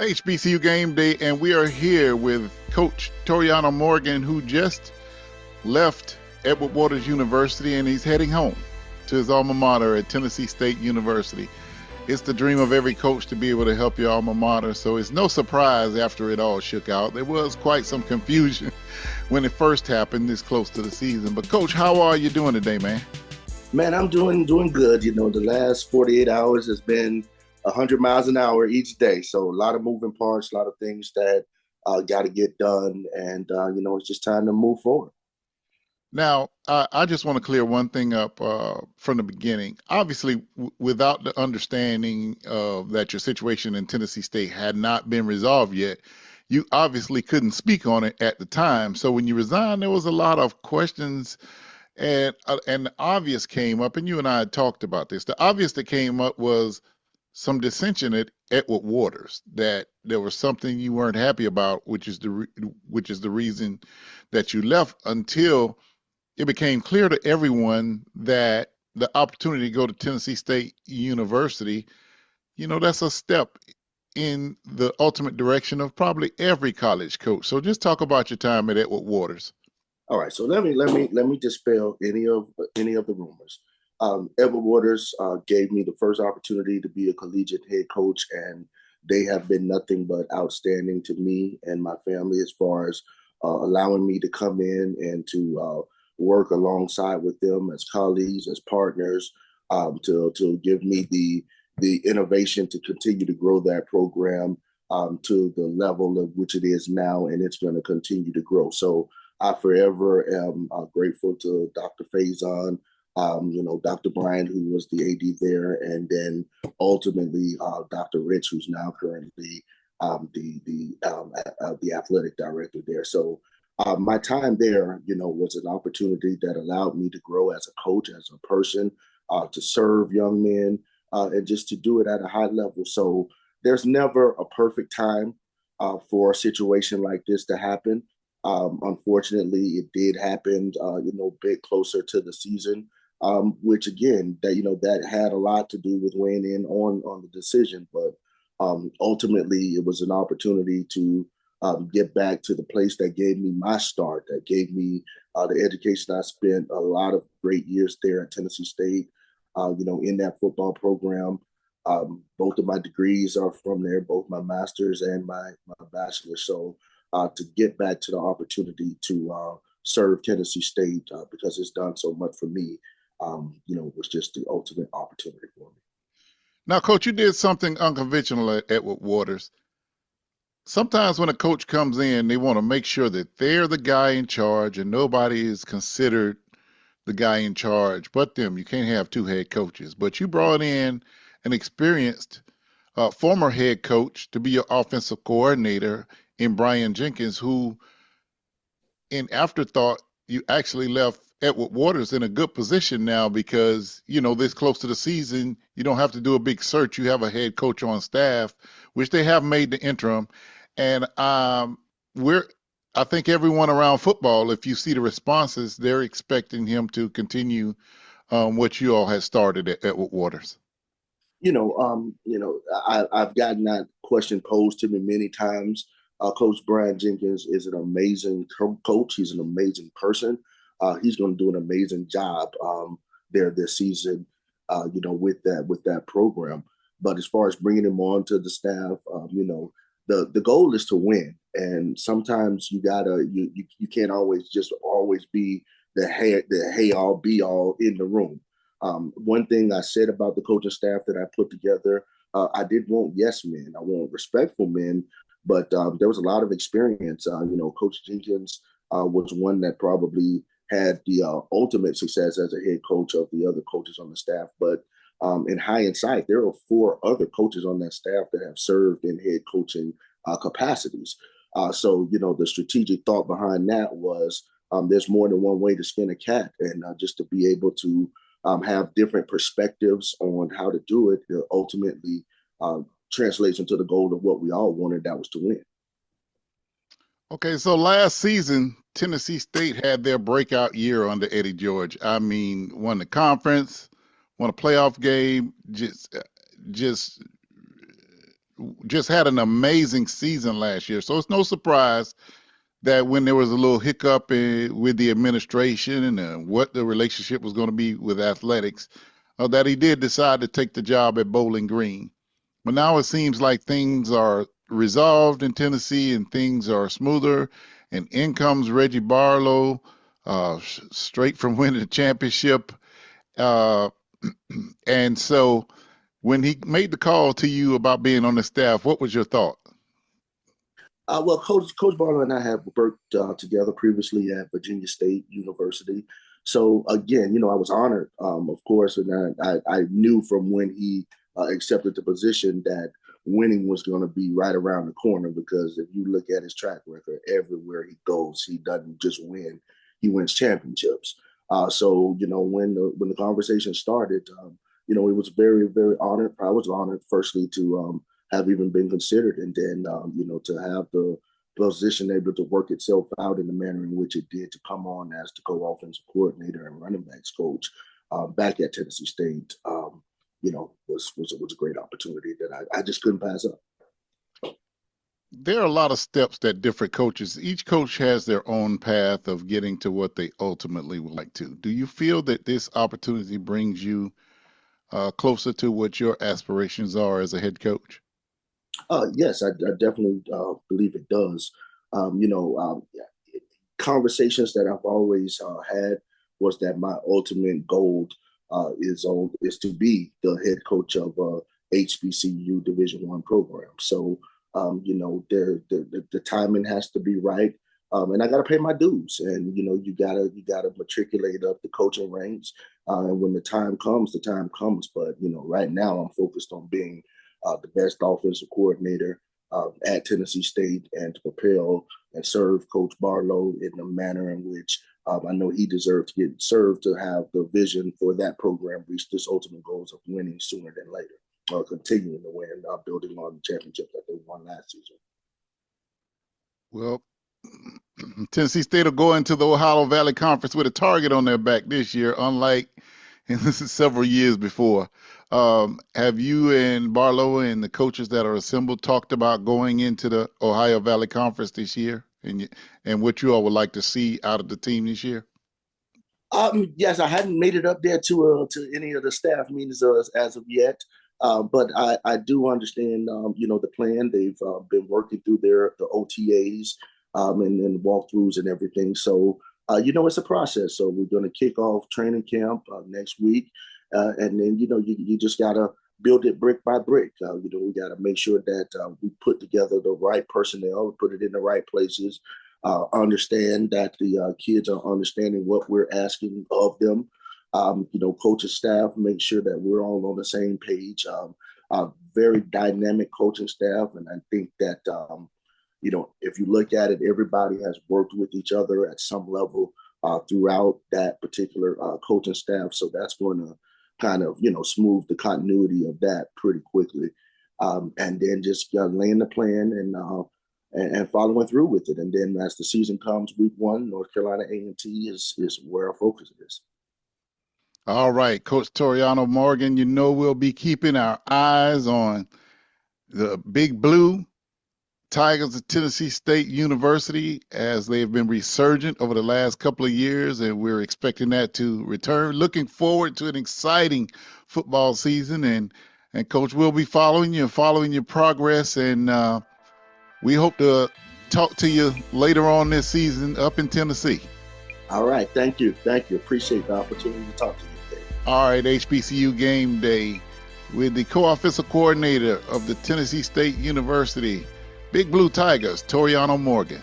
HBCU Game Day, and we are here with Coach Toriano Morgan, who just left Edward Waters University, and he's heading home to his alma mater at Tennessee State University. It's the dream of every coach to be able to help your alma mater, so it's no surprise after it all shook out. There was quite some confusion when it first happened this close to the season. But, Coach, how are you doing today, man? Man, I'm doing good. You know, the last 48 hours has been 100 miles an hour each day. So a lot of moving parts, a lot of things that got to get done. And, it's just time to move forward. Now, I just want to clear one thing up from the beginning. Obviously, without the understanding that your situation in Tennessee State had not been resolved yet, you obviously couldn't speak on it at the time. So when you resigned, there was a lot of questions, and the obvious came up, and you and I had talked about this. The obvious that came up was some dissension at Edward Waters, that there was something you weren't happy about, which is the reason that you left, until it became clear to everyone that the opportunity to go to Tennessee State University, that's a step in the ultimate direction of probably every college coach. So just talk about your time at Edward Waters. All right, so let me dispel any of the rumors. Edward Waters gave me the first opportunity to be a collegiate head coach, and they have been nothing but outstanding to me and my family as far as allowing me to come in and to work alongside with them as colleagues, as partners, to give me the innovation to continue to grow that program to the level of which it is now, and it's going to continue to grow. So I forever am grateful to Dr. Faison, Dr. Bryant, who was the AD there, and then ultimately Dr. Rich, who's now currently the athletic director there. So my time there, was an opportunity that allowed me to grow as a coach, as a person, to serve young men, and just to do it at a high level. So there's never a perfect time for a situation like this to happen. Unfortunately, it did happen, a bit closer to the season, which again, that had a lot to do with weighing in on the decision. But ultimately, it was an opportunity to get back to the place that gave me my start, that gave me the education. I spent a lot of great years there at Tennessee State, in that football program. Both of my degrees are from there, both my master's and my bachelor's. So to get back to the opportunity to serve Tennessee State because it's done so much for me, was just the ultimate opportunity for me. Now, Coach, you did something unconventional at Edward Waters. Sometimes when a coach comes in, they want to make sure that they're the guy in charge and nobody is considered the guy in charge but them. You can't have two head coaches. But you brought in an experienced former head coach to be your offensive coordinator in Brian Jenkins, who, in afterthought, you actually left Edward Waters in a good position now because, this close to the season, you don't have to do a big search. You have a head coach on staff, which they have made the interim. And I think everyone around football, if you see the responses, they're expecting him to continue what you all had started at Edward Waters. I've gotten that question posed to me many times. Coach Brian Jenkins is an amazing coach. He's an amazing person. He's going to do an amazing job there this season, with that program. But as far as bringing him on to the staff, the goal is to win. And sometimes you can't always be the hey all be all in the room. One thing I said about the coaching staff that I put together, I did want yes men. I want respectful men. But there was a lot of experience. Coach Jenkins was one that probably had the ultimate success as a head coach of the other coaches on the staff. But in hindsight, there are 4 other coaches on that staff that have served in head coaching capacities. So, the strategic thought behind that was there's more than one way to skin a cat. And just to be able to have different perspectives on how to do it ultimately translates into the goal of what we all wanted, that was to win. Okay, so last season, Tennessee State had their breakout year under Eddie George. I mean, won the conference, won a playoff game, just just had an amazing season last year. So it's no surprise that when there was a little hiccup with the administration and what the relationship was going to be with athletics, that he did decide to take the job at Bowling Green. But now it seems like things are resolved in Tennessee and things are smoother. And in comes Reggie Barlow, straight from winning the championship. Uh, and so when he made the call to you about being on the staff, what was your thought? Well, Coach Barlow and I have worked together previously at Virginia State University. So again, I was honored, of course, and I knew from when he accepted the position that winning was going to be right around the corner, because if you look at his track record, everywhere he goes, he doesn't just win, he wins championships. So when the conversation started, it was very, very honored. I was honored, firstly, to have even been considered, and then to have the position able to work itself out in the manner in which it did, to come on as the co-offensive coordinator and running backs coach back at Tennessee State. Was a great opportunity that I just couldn't pass up. There are a lot of steps that different coaches, each coach has their own path of getting to what they ultimately would like to. Do you feel that this opportunity brings you closer to what your aspirations are as a head coach? Yes, I definitely believe it does. Conversations that I've always had was that my ultimate goal is to be the head coach of HBCU Division I program. So the timing has to be right, and I got to pay my dues. And you gotta matriculate up the coaching ranks, and when the time comes, the time comes. But right now I'm focused on being the best offensive coordinator at Tennessee State, and to propel and serve Coach Barlow in the manner in which I know he deserves to get served, to have the vision for that program reach this ultimate goals of winning sooner than later, or continuing to win, building on the championship that they won last season. Well, Tennessee State will go into the Ohio Valley Conference with a target on their back this year, unlike this is several years before. Have you and Barlow and the coaches that are assembled talked about going into the Ohio Valley Conference this year, and what you all would like to see out of the team this year? Yes, I hadn't made it up there to any of the staff meetings as of yet, but I do understand the plan. They've been working through the OTAs and walkthroughs and everything. So it's a process. So we're going to kick off training camp next week. And then, you just got to build it brick by brick. We got to make sure that we put together the right personnel, put it in the right places, understand that the kids are understanding what we're asking of them. Coaching staff, make sure that we're all on the same page. Very dynamic coaching staff. And I think that, if you look at it, everybody has worked with each other at some level throughout that particular coaching staff. So that's going to kind of, smooth the continuity of that pretty quickly. And then just laying the plan and following through with it. And then as the season comes, week 1, North Carolina A&T is where our focus is. All right, Coach Toriano Morgan, we'll be keeping our eyes on the Big Blue Tigers of Tennessee State University, as they've been resurgent over the last couple of years, and we're expecting that to return. Looking forward to an exciting football season, and Coach, we'll be following your progress, and we hope to talk to you later on this season up in Tennessee. All right, thank you. Appreciate the opportunity to talk to you today. All right, HBCU Game Day with the co-offensive coordinator of the Tennessee State University Big Blue Tigers, Toriano Morgan.